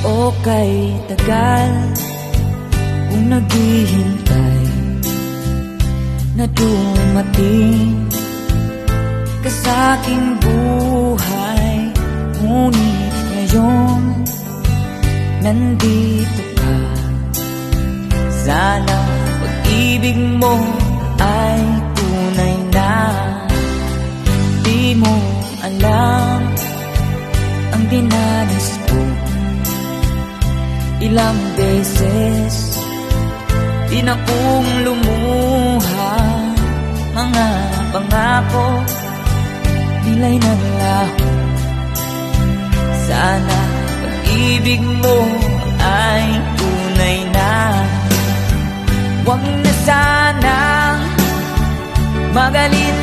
O kay tagal kung naghihintay na dumating ka sa'king buhay. Ngunit ngayon nandito ka. Sana pag-ibig mo ay tunay na. Di mo alam ang dinanas ko. Ilang beses din akong lumuha. Mga pangako nila'y naglaho. Sana pag-ibig mo ay tunay na. Huwag na sanang magaling